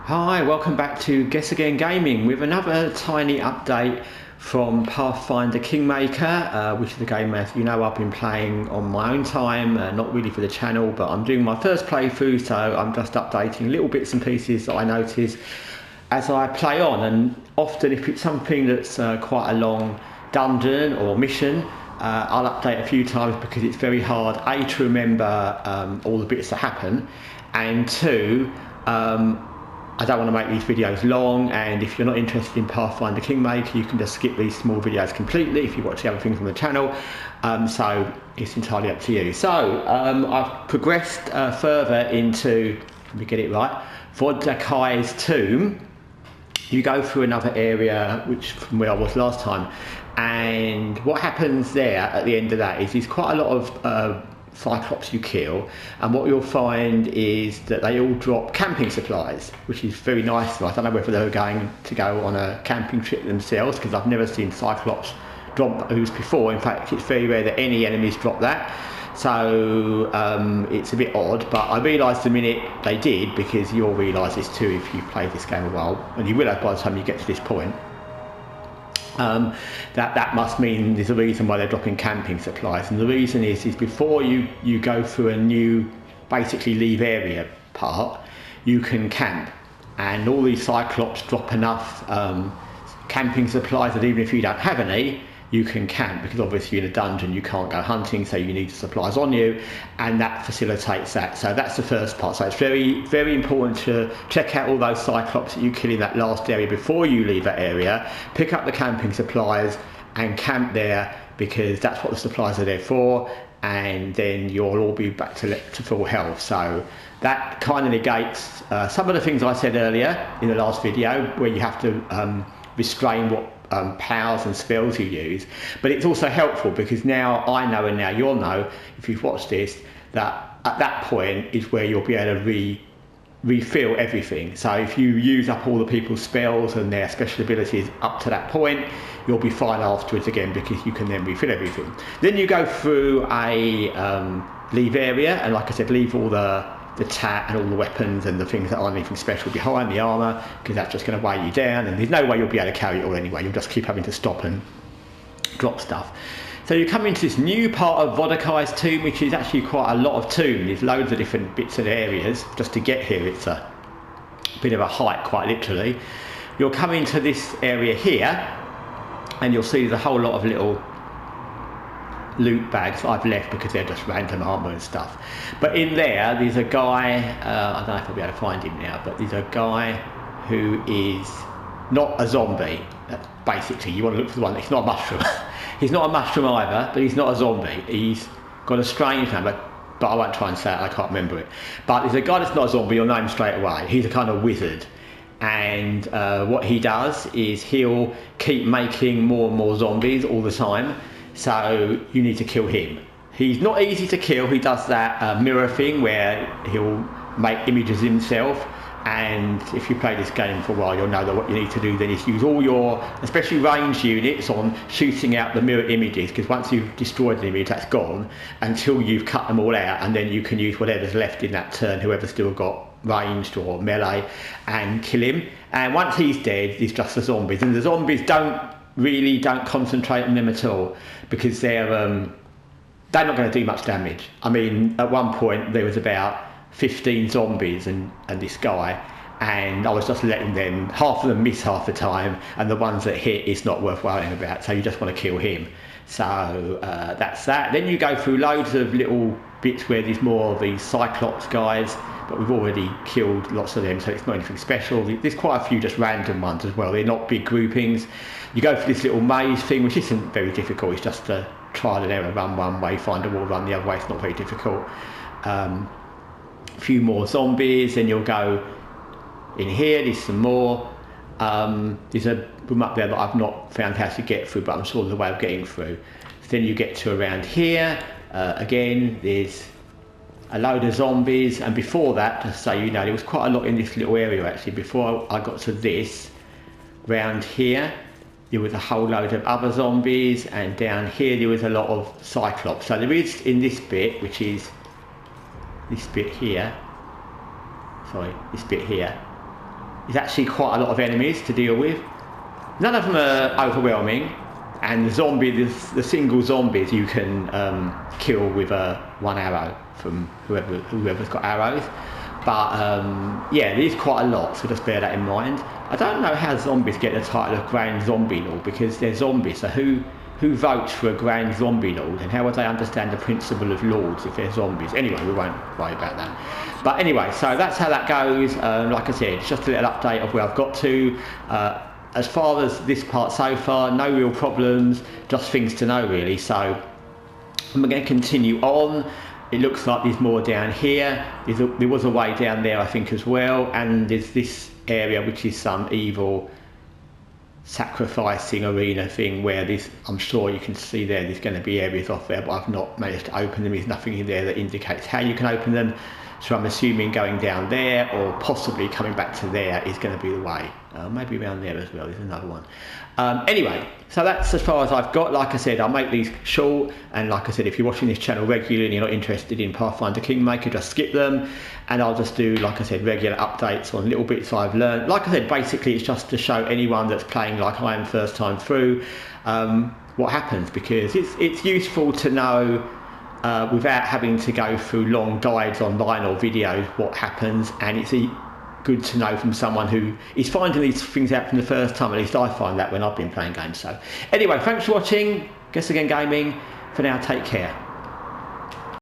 Hi, welcome back to Guessagaingaming with another tiny update from Pathfinder Kingmaker, which is a game, as you know, I've been playing on my own time, not really for the channel, but I'm doing my first playthrough, so I'm just updating little bits and pieces that I notice as I play on. And often if it's something that's quite a long dungeon or mission, I'll update a few times because it's very hard, A, to remember all the bits that happen, and two, I don't want to make these videos long, and if you're not interested in Pathfinder Kingmaker, you can just skip these small videos completely if you watch the other things on the channel, so it's entirely up to you. So I've progressed further into, let me get it right, Vordakai's tomb. You go through another area which from where I was last time, and what happens there at the end of that is there's quite a lot of Cyclops you kill, and what you'll find is that they all drop camping supplies, which is very nice. I don't know whether they were going to go on a camping trip themselves, because I've never seen Cyclops drop those before. In fact, it's very rare that any enemies drop that, so it's a bit odd, but I realised the minute they did, because you'll realise this too if you've played this game a while, and you will have by the time you get to this point, that must mean there's a reason why they're dropping camping supplies. And the reason is before you go through a new basically leave area part, you can camp, and all these Cyclops drop enough camping supplies that even if you don't have any, you can camp, because obviously in a dungeon you can't go hunting, so you need the supplies on you, and that facilitates that. So that's the first part. So it's very, very important to check out all those Cyclops that you kill in that last area before you leave that area, pick up the camping supplies and camp there, because that's what the supplies are there for, and then you'll all be back to full health. So that kind of negates some of the things I said earlier in the last video, where you have to restrain what powers and spells you use. But it's also helpful because now I know, and now you'll know if you've watched this, that at that point is where you'll be able to refill everything. So if you use up all the people's spells and their special abilities up to that point, you'll be fine afterwards again, because you can then refill everything. Then you go through a leave area, and like I said, leave all the tat and all the weapons and the things that aren't anything special behind, the armour, because that's just going to weigh you down, and there's no way you'll be able to carry it all anyway. You'll just keep having to stop and drop stuff. So you come into this new part of Vordakai's tomb, which is actually quite a lot of tomb. There's loads of different bits and areas. Just to get here, it's a bit of a hike, quite literally. You'll come into this area here, and you'll see there's a whole lot of little loot bags I've left because they're just random armour and stuff. But in there's a guy, I don't know if I'll be able to find him now, but there's a guy who is not a zombie. Basically, you want to look for the one, it's not a mushroom. He's not a mushroom either, but he's not a zombie. He's got a strange name, but I won't try and say it, I can't remember it. But there's a guy that's not a zombie, you'll know him straight away. He's a kind of wizard. And what he does is he'll keep making more and more zombies all the time. So you need to kill him. He's not easy to kill. He does that mirror thing where he'll make images of himself, and if you play this game for a while, you'll know that what you need to do then is use all your, especially ranged units, on shooting out the mirror images, because once you've destroyed an image, that's gone until you've cut them all out, and then you can use whatever's left in that turn, whoever's still got ranged or melee, and kill him. And once he's dead, there's just the zombies, and the zombies don't concentrate on them at all, because they're not going to do much damage. I mean, at one point there was about 15 zombies and this guy, and I was just letting them, half of them miss half the time, and the ones that hit is not worth worrying about, so you just want to kill him. So that's that. Then you go through loads of little bits where there's more of these Cyclops guys, but we've already killed lots of them, so it's not anything special. There's quite a few just random ones as well. They're not big groupings. You go through this little maze thing, which isn't very difficult. It's just a trial and error, run one way, find a wall, run the other way. It's not very difficult. A few more zombies, then you'll go in here. There's some more. There's a room up there that I've not found how to get through, but I'm sure there's a way of getting through. Then you get to around here. Again, there's a load of zombies, and before that, just so you know, there was quite a lot in this little area actually. Before I got to this, round here, there was a whole load of other zombies, and down here there was a lot of Cyclops. So there is, in this bit, which is this bit here, this bit here, is actually quite a lot of enemies to deal with. None of them are overwhelming, and the single zombies you can kill with one arrow from whoever's got arrows. But yeah, there's quite a lot, so just bear that in mind. I don't know how zombies get the title of Grand Zombie Lord, because they're zombies, so who votes for a Grand Zombie Lord, and how would they understand the principle of lords if they're zombies? Anyway, we won't worry about that. But anyway, so that's how that goes. Like I said, it's just a little update of where I've got to. As far as this part so far, no real problems, just things to know really. So I'm going to continue on. It looks like there's more down here. There was a way down there I think as well, and there's this area which is some evil sacrificing arena thing where I'm sure you can see there's going to be areas off there, but I've not managed to open them. There's nothing in there that indicates how you can open them, so I'm assuming going down there or possibly coming back to there is going to be the way. Maybe around there as well, there's another one. Anyway, so that's as far as I've got. Like I said, I'll make these short, and like I said, if you're watching this channel regularly and you're not interested in Pathfinder Kingmaker, just skip them, and I'll just do, like I said, regular updates on little bits I've learned. Like I said, basically it's just to show anyone that's playing like I am first time through what happens, because it's useful to know without having to go through long guides online or videos what happens, and it's good to know from someone who is finding these things out from the first time. At least I find that when I've been playing games. So anyway, thanks for watching. Guessagaingaming. For now, take care.